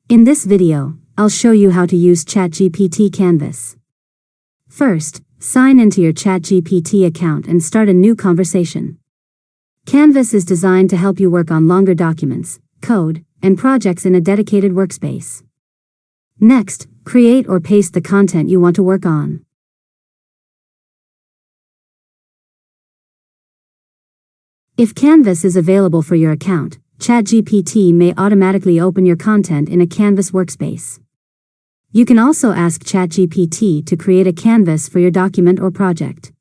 In this video, I'll show you how to use ChatGPT Canvas. First, sign into your ChatGPT account and start a new conversation. Canvas is designed to help you work on longer documents, code, and projects in a dedicated workspace. Next, create or paste the content you want to work on. If Canvas is available for your account, ChatGPT may automatically open your content in a Canvas workspace. You can also ask ChatGPT to create a canvas for your document or project.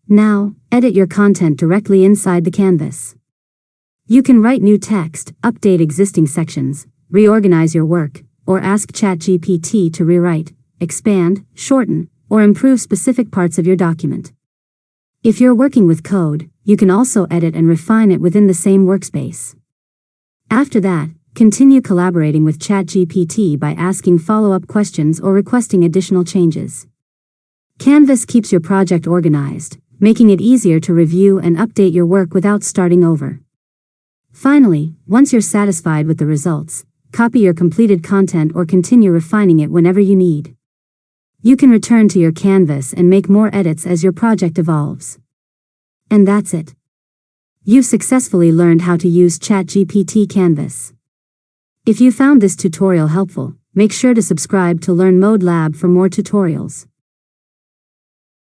Now, edit your content directly inside the canvas. You can write new text, update existing sections, reorganize your work, or ask ChatGPT to rewrite, expand, shorten, or improve specific parts of your document. If you're working with code, you can also edit and refine it within the same workspace. After that, continue collaborating with ChatGPT by asking follow-up questions or requesting additional changes. Canvas keeps your project organized, making it easier to review and update your work without starting over. Finally, once you're satisfied with the results, copy your completed content or continue refining it whenever you need. You can return to your canvas and make more edits as your project evolves. And that's it. You've successfully learned how to use ChatGPT Canvas. If you found this tutorial helpful, make sure to subscribe to Learn Mode Lab for more tutorials.